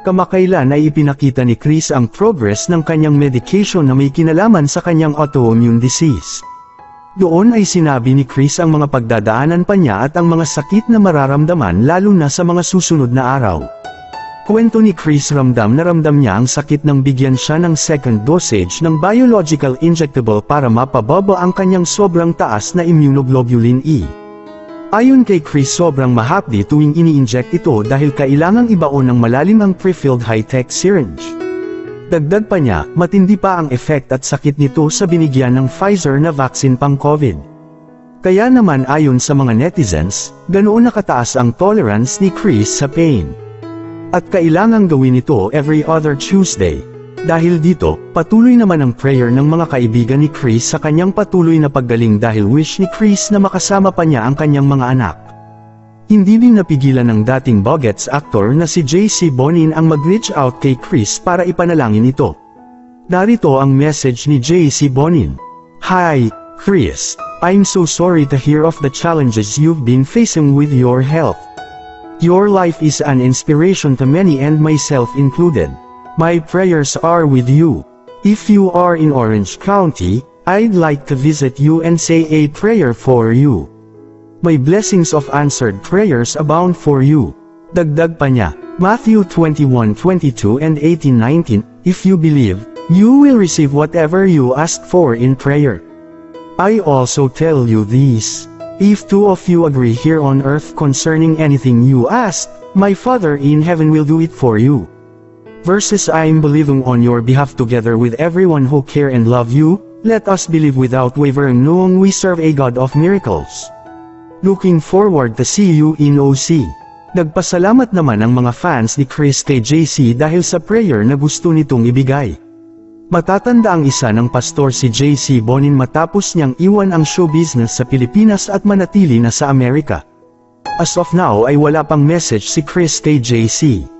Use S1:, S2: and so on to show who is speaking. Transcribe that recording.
S1: Kamakailan ay ipinakita ni Chris ang progress ng kanyang medication na may kinalaman sa kanyang autoimmune disease. Doon ay sinabi ni Chris ang mga pagdadaanan pa niya at ang mga sakit na mararamdaman lalo na sa mga susunod na araw. Kwento ni Chris, ramdam niya ang sakit nang bigyan siya ng second dosage ng biological injectable para mapababa ang kanyang sobrang taas na immunoglobulin E. Ayon kay Chris, sobrang mahapdi tuwing ini-inject ito dahil kailangang ibaon ng malalim ang pre-filled high-tech syringe. Dagdag pa niya, matindi pa ang effect at sakit nito sa binigyan ng Pfizer na vaccine pang COVID. Kaya naman ayon sa mga netizens, ganoon nakataas ang tolerance ni Chris sa pain. At kailangang gawin ito every other Tuesday. Dahil dito, patuloy naman ang prayer ng mga kaibigan ni Chris sa kanyang patuloy na paggaling dahil wish ni Chris na makasama pa niya ang kanyang mga anak. Hindi din napigilan ng dating Buggets actor na si JC Bonin ang mag-reach out kay Chris para ipanalangin ito. Narito ang message ni JC Bonin. Hi, Chris. I'm so sorry to hear of the challenges you've been facing with your health. Your life is an inspiration to many and myself included. My prayers are with you. If you are in Orange County, I'd like to visit you and say a prayer for you. May blessings of answered prayers abound for you. Dagdag pa niya, Matthew 21:22 and 18:19, if you believe, you will receive whatever you ask for in prayer. I also tell you this. If two of you agree here on earth concerning anything you ask, my Father in heaven will do it for you. Verses I'm believing on your behalf together with everyone who care and love you, let us believe without wavering knowing we serve a God of miracles. Looking forward to see you in OC. Nagpasalamat naman ang mga fans ni Chris kay JC dahil sa prayer na gusto nitong ibigay. Matatanda ang isa ng pastor si JC Bonin matapos niyang iwan ang show business sa Pilipinas at manatili na sa Amerika. As of now ay wala pang message si Chris kay JC.